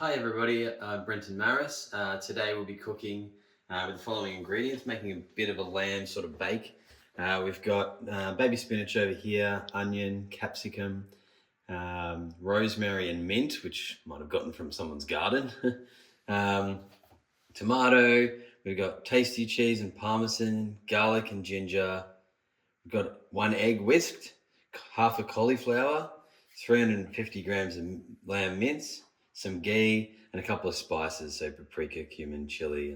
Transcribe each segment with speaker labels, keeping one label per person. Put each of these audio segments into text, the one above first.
Speaker 1: Hi everybody, I'm Brenton Maris. Today we'll be cooking with the following ingredients, making a bit of a lamb sort of bake. We've got baby spinach over here, onion, capsicum, rosemary and mint, which might have gotten from someone's garden. Tomato, we've got tasty cheese and parmesan, garlic and ginger. We've got 1 egg whisked, half a cauliflower, 350 grams of lamb mince, some ghee, and a couple of spices, so paprika, cumin, chili.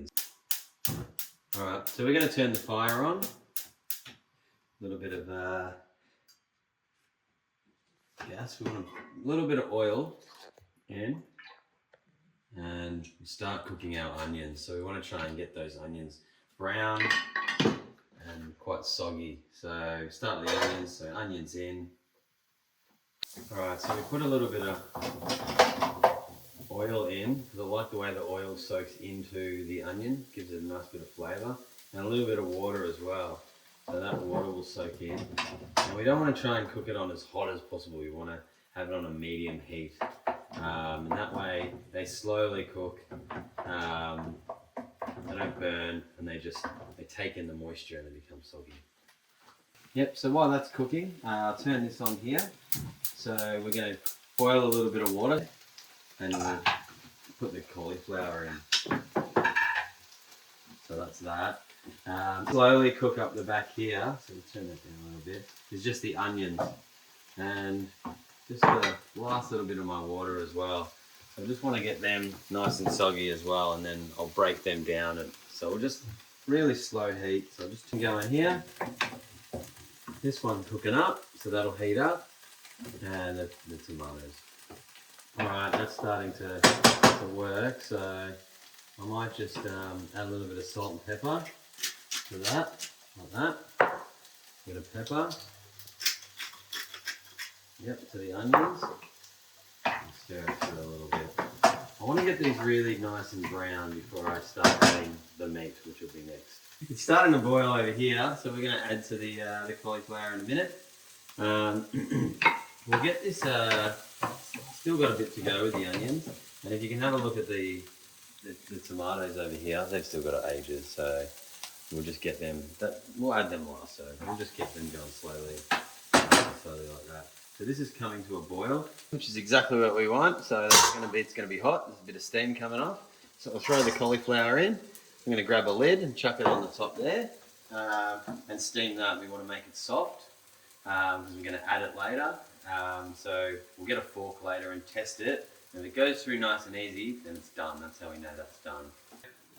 Speaker 1: All right, so we're going to turn the fire on. A little bit of gas. We want a little bit of oil in, and we start cooking our onions. So we want to try and get those onions brown and quite soggy. So start with the onions. So onions in. All right, so we put a little bit of oil in because I like the way the oil soaks into the onion, gives it a nice bit of flavour, and a little bit of water as well. So that water will soak in. And we don't want to try and cook it on as hot as possible. We want to have it on a medium heat. And that way they slowly cook, they don't burn, and they take in the moisture and they become soggy. Yep, so while that's cooking, I'll turn this on here. So we're going to boil a little bit of water and we'll put the cauliflower in. So that's that. Slowly cook up the back here, so we'll turn that down a little bit. It's just the onions and just the last little bit of my water as well. So I just want to get them nice and soggy as well, and then I'll break them down. And so we'll just really slow heat. So I'll just go in here. This one cooking up, so that'll heat up, and the tomatoes. All right, that's starting to work, so I might just add a little bit of salt and pepper to that, like that. A bit of pepper. Yep, to the onions. And stir it through a little bit. I want to get these really nice and brown before I start adding the meat, which will be next. It's starting to boil over here, so we're going to add to the cauliflower in a minute. We'll get this, still got a bit to go with the onions, and if you can have a look at the tomatoes over here, they've still got ages, so we'll just get them, we'll add them last, so we'll just get them going slowly like that. So this is coming to a boil, which is exactly what we want, so it's going to be hot, there's a bit of steam coming off. So I'll throw the cauliflower in. I'm going to grab a lid and chuck it on the top there and steam that. We want to make it soft because we're going to add it later. So we'll get a fork later and test it. And if it goes through nice and easy, then it's done. That's how we know that's done.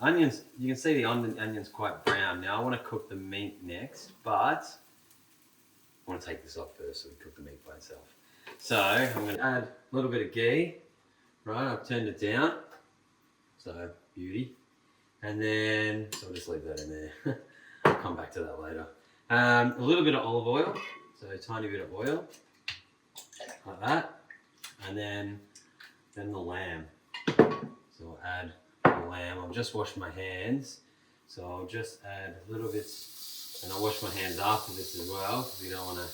Speaker 1: Onions, you can see the onion's quite brown. Now I want to cook the meat next, but I want to take this off first so we cook the meat by itself. So I'm going to add a little bit of ghee. Right, I've turned it down. So beauty. And then, so I'll just leave that in there. I'll come back to that later. A little bit of olive oil, so a tiny bit of oil, like that. And then the lamb. So I'll add the lamb. I've just washed my hands, so I'll just add a little bit, and I'll wash my hands after this as well, because we don't want to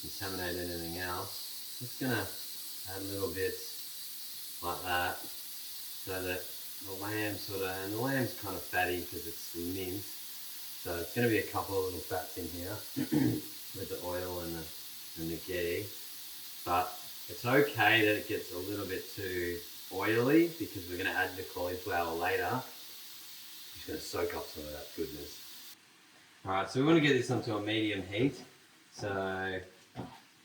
Speaker 1: contaminate anything else. Just gonna add a little bit like that, so that the lamb and the lamb's kind of fatty because it's mint, so it's going to be a couple of little fats in here with the oil and the ghee, but it's okay that it gets a little bit too oily because we're going to add the cauliflower later. It's going to soak up some of that goodness. Alright, so we want to get this onto a medium heat, so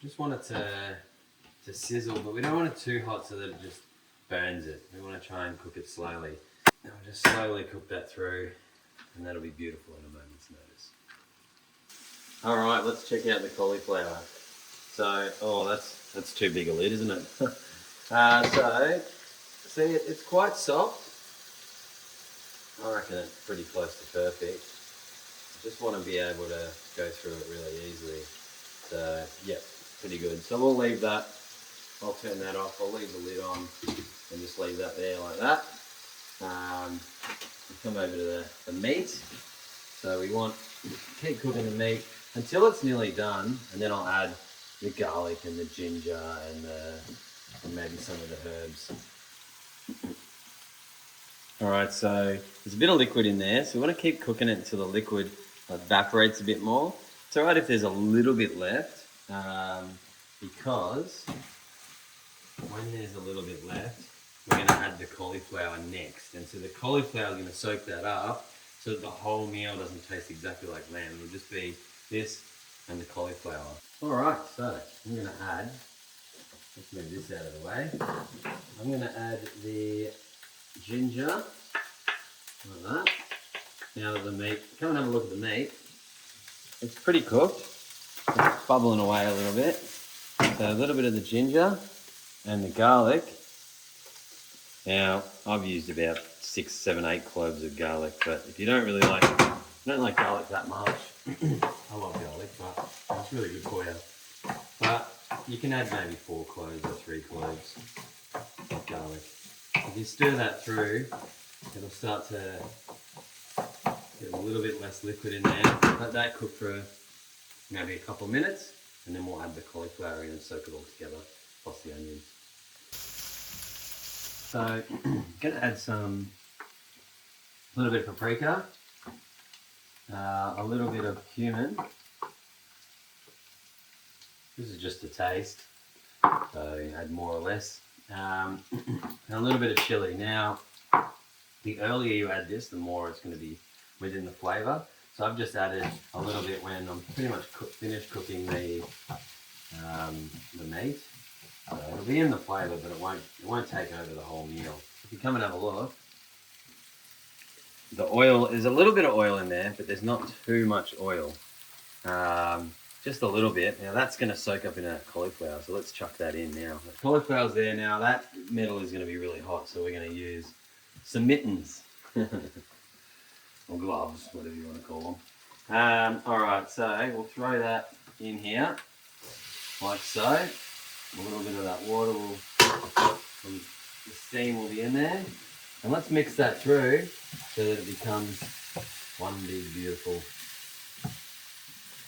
Speaker 1: just want it to sizzle, but we don't want it too hot so that it just burns it. We want to try and cook it slowly. And we'll just slowly cook that through, and that'll be beautiful in a moment's notice. Alright, let's check out the cauliflower. So, oh, that's too big a lid, isn't it? So, see, it's quite soft. I reckon it's pretty close to perfect. I just want to be able to go through it really easily. So, yeah, pretty good. So we'll leave that. I'll turn that off. I'll leave the lid on and just leave that there like that. Come over to the meat. So we want to keep cooking the meat until it's nearly done, and then I'll add the garlic and the ginger and maybe some of the herbs. All right, so there's a bit of liquid in there, so we want to keep cooking it until the liquid evaporates a bit more. It's all right if there's a little bit left, because when there's a little bit left, we're going to add the cauliflower next. And so the cauliflower is going to soak that up so that the whole meal doesn't taste exactly like lamb. It'll just be this and the cauliflower. All right, so I'm going to add, let's move this out of the way. I'm going to add the ginger, like that. Now that the meat, come and have a look at the meat. It's pretty cooked. It's bubbling away a little bit. So a little bit of the ginger and the garlic. Now, I've used about 6, 7, 8 cloves of garlic, but if you don't really like, don't like garlic that much, I love garlic, but it's really good for you. But you can add maybe 4 cloves or 3 cloves of garlic. If you stir that through, it'll start to get a little bit less liquid in there. Let that cook for maybe a couple of minutes, and then we'll add the cauliflower in and soak it all together, plus the onions. So I'm going to add a little bit of paprika, a little bit of cumin. This is just a taste, so add more or less. And a little bit of chili. Now, the earlier you add this, the more it's going to be within the flavour. So I've just added a little bit when I'm pretty much finished cooking the meat. So it'll be in the flavour, but it won't take over the whole meal. If you come and have a look, the oil, there's a little bit of oil in there, but there's not too much oil. Just a little bit. Now that's going to soak up in our cauliflower, so let's chuck that in now. The cauliflower's there now. That metal is going to be really hot, so we're going to use some mittens. Or gloves, whatever you want to call them. Alright, so we'll throw that in here, like so. A little bit of that water the steam will be in there. And let's mix that through so that it becomes one big beautiful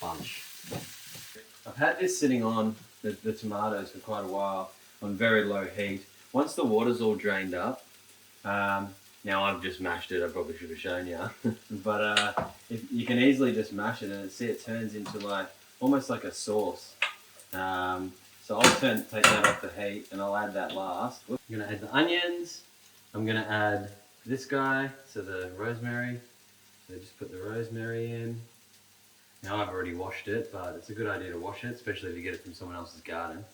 Speaker 1: bunch. I've had this sitting on the tomatoes for quite a while on very low heat. Once the water's all drained up, now I've just mashed it, I probably should have shown you, but you can easily just mash it and see it turns into almost like a sauce. So I'll take that off the heat and I'll add that last. I'm going to add the onions. I'm going to add this guy, so the rosemary. So just put the rosemary in. Now I've already washed it, but it's a good idea to wash it, especially if you get it from someone else's garden.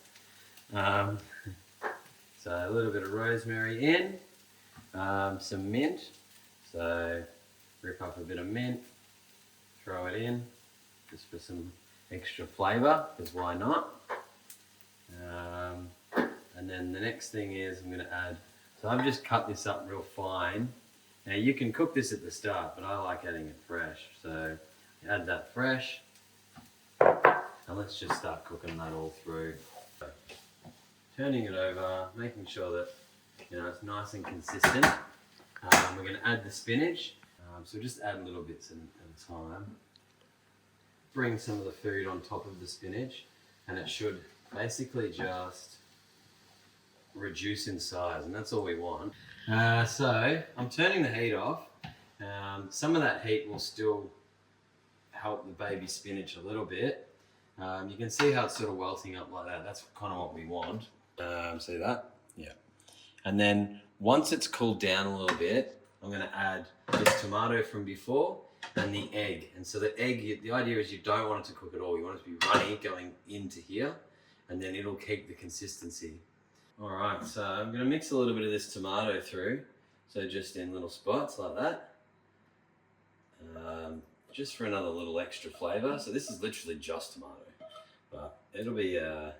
Speaker 1: So a little bit of rosemary in. Some mint. So rip up a bit of mint, throw it in, just for some extra flavour, because why not? And then the next thing is I'm going to add, so I've just cut this up real fine. Now you can cook this at the start, but I like adding it fresh. So add that fresh, and let's just start cooking that all through. So, turning it over, making sure that it's nice and consistent. We're going to add the spinach. So just add little bits at a time. Bring some of the food on top of the spinach, and it should basically just reduce in size, and that's all we want. So I'm turning the heat off. Some of that heat will still help the baby spinach a little bit. You can see how it's sort of welting up like that. That's kind of what we want. See that? Yeah. And then once it's cooled down a little bit, I'm going to add this tomato from before and the egg. And so the egg, the idea is you don't want it to cook at all. You want it to be runny going into here, and then it'll keep the consistency. All right, so I'm going to mix a little bit of this tomato through. So just in little spots like that. Just for another little extra flavour. So this is literally just tomato, but it'll be a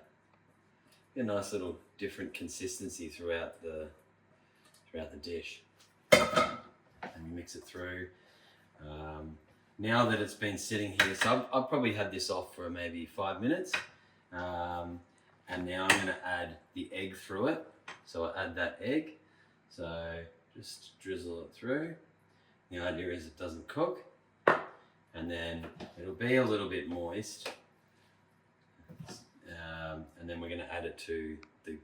Speaker 1: nice little different consistency throughout the dish. And you mix it through. Now that it's been sitting here, so I've probably had this off for maybe 5 minutes. And now I'm going to add the egg through it. So I add that egg. So just drizzle it through. The idea is it doesn't cook. And then it'll be a little bit moist. And then we're going to add it to the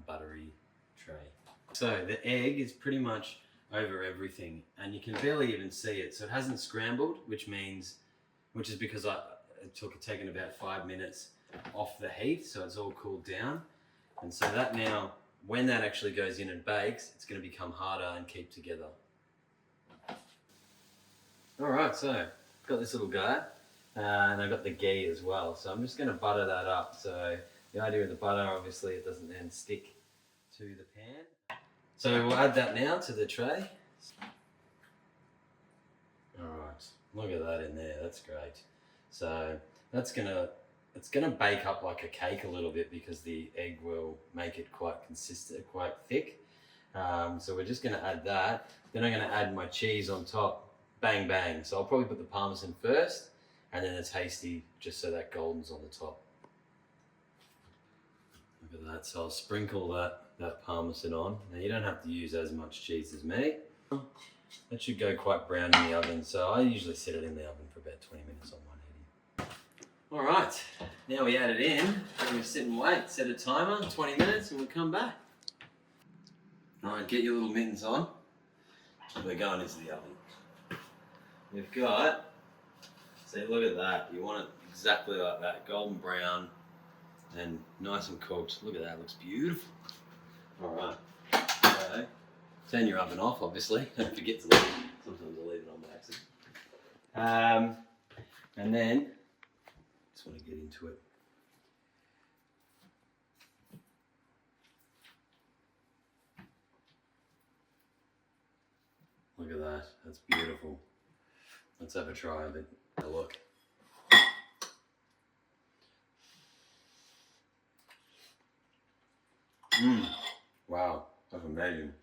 Speaker 1: buttery tray. So the egg is pretty much over everything, and you can barely even see it. So it hasn't scrambled, which is because it took taken about 5 minutes off the heat, so it's all cooled down. And so that now, when that actually goes in and bakes, it's going to become harder and keep together. All right, so I've got this little guy, and I've got the ghee as well. So I'm just going to butter that up. So the idea with the butter, obviously, it doesn't then stick to the pan. So we'll add that now to the tray. All right, look at that in there. That's great. So it's gonna bake up like a cake a little bit because the egg will make it quite consistent, quite thick. So we're just gonna add that. Then I'm gonna add my cheese on top. Bang bang. So I'll probably put the parmesan first, and then the tasty, just so that golden's on the top. Look at that. So I'll sprinkle that parmesan on. Now you don't have to use as much cheese as me. That should go quite brown in the oven, so I usually set it in the oven for about 20 minutes on 180. All right, now we add it in, and we sit and wait. Set a timer, 20 minutes, and we'll come back. All right, get your little mittens on. We're going into the oven. We've got, see, look at that. You want it exactly like that, golden brown and nice and cooked. Look at that, looks beautiful. All right, so turn your oven off, obviously. Don't forget to leave it. Sometimes I leave it on by accident. And then, just want to get into it. Look at that. That's beautiful. Let's have a try of it. Have a look. Wow, that's amazing.